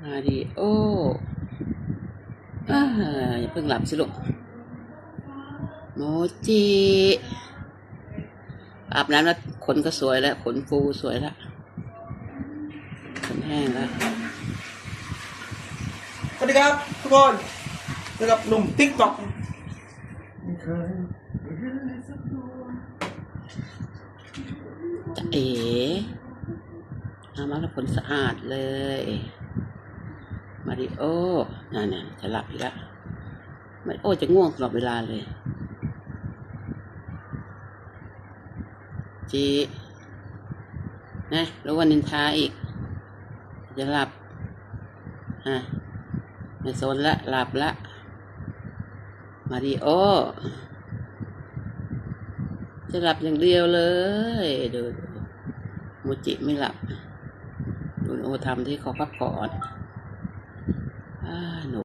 มาริโออย่าเพิ่งหลับสิลูกโมจิอาบน้ำแล้วขนก็สวยแล้วขนฟูสวยแล้วขนแห้งแล้ว สวัสดีครับทุกคนเจอกับหนุ่มติ๊กต็อกจะเอ๋อาบน้ำแล้วขนสะอาดเลยมาริโอนั่นจะหลับอีกแล้วมาริโอจะง่วงตลอดเวลาเลยจีนะแล้ววันนินทาอีกจะหลับไม่สนละหลับละมาริโอจะหลับอย่างเดียวเลยดูโมจิไม่หลับดูโอทำที่เขาพักผ่อนหนู